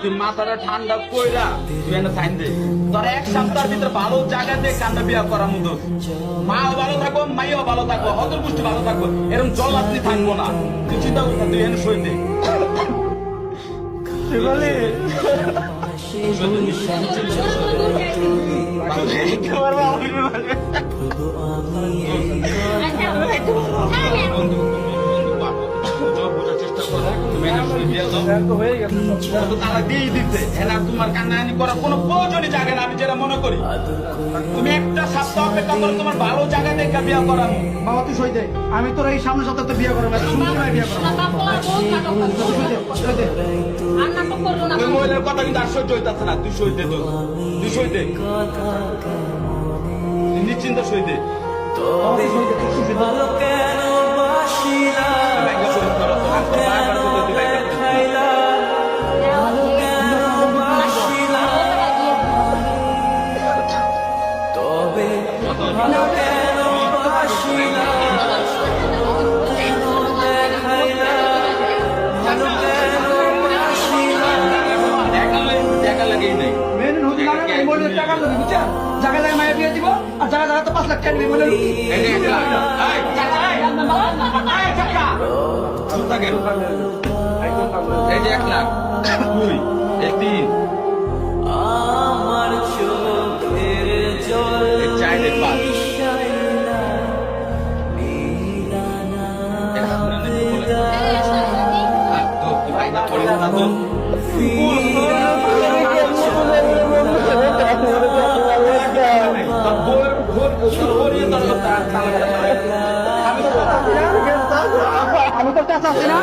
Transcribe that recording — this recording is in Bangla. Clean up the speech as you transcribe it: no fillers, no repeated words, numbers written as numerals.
তুই মাথাটা ঠান্ডা কইরা তুই এনে সাইন দে। তোর এক সপ্তাহের ভিতরে ভালো জায়গা দিয়ে কান্না বিয়া করার মতো, মাও ভালো থাকবো, মাইও ভালো থাকবো, হতর পুষ্টি ভালো থাকবো, এরকম জল আপনি থাকবো না। তুই চিন্তা করবি তুই এনে সই দে। তোমার কান্নাকানি করার কোনো প্রয়োজনই জাগে না, আমি যেটা মনে করি। তুমি একটা সপ্তাহ অপেক্ষা করো, তোমার ভালো জায়গা দেখে বিয়ে করানো। বাবা তুই সই দে, আমি তোর এই সামনের সপ্তাহে বিয়ে করবো, বিয়ে করবো। ওই মহিলার কথা কিন্তু আর সহ্য হইতেছে না, তুই সই দে, তুই সই দে, নিশ্চিন্ত সই দে। জায়গা জায়গায় মায়ের বিয়ে দিব, আর জায়গা জায়গা তো 5 লাখ টাকা নিবি বলে। এই যে 1 লাখ, 2, এই 3, আমার চোখের জল এই 4, এই 5। আমি তো চাচ্ছি না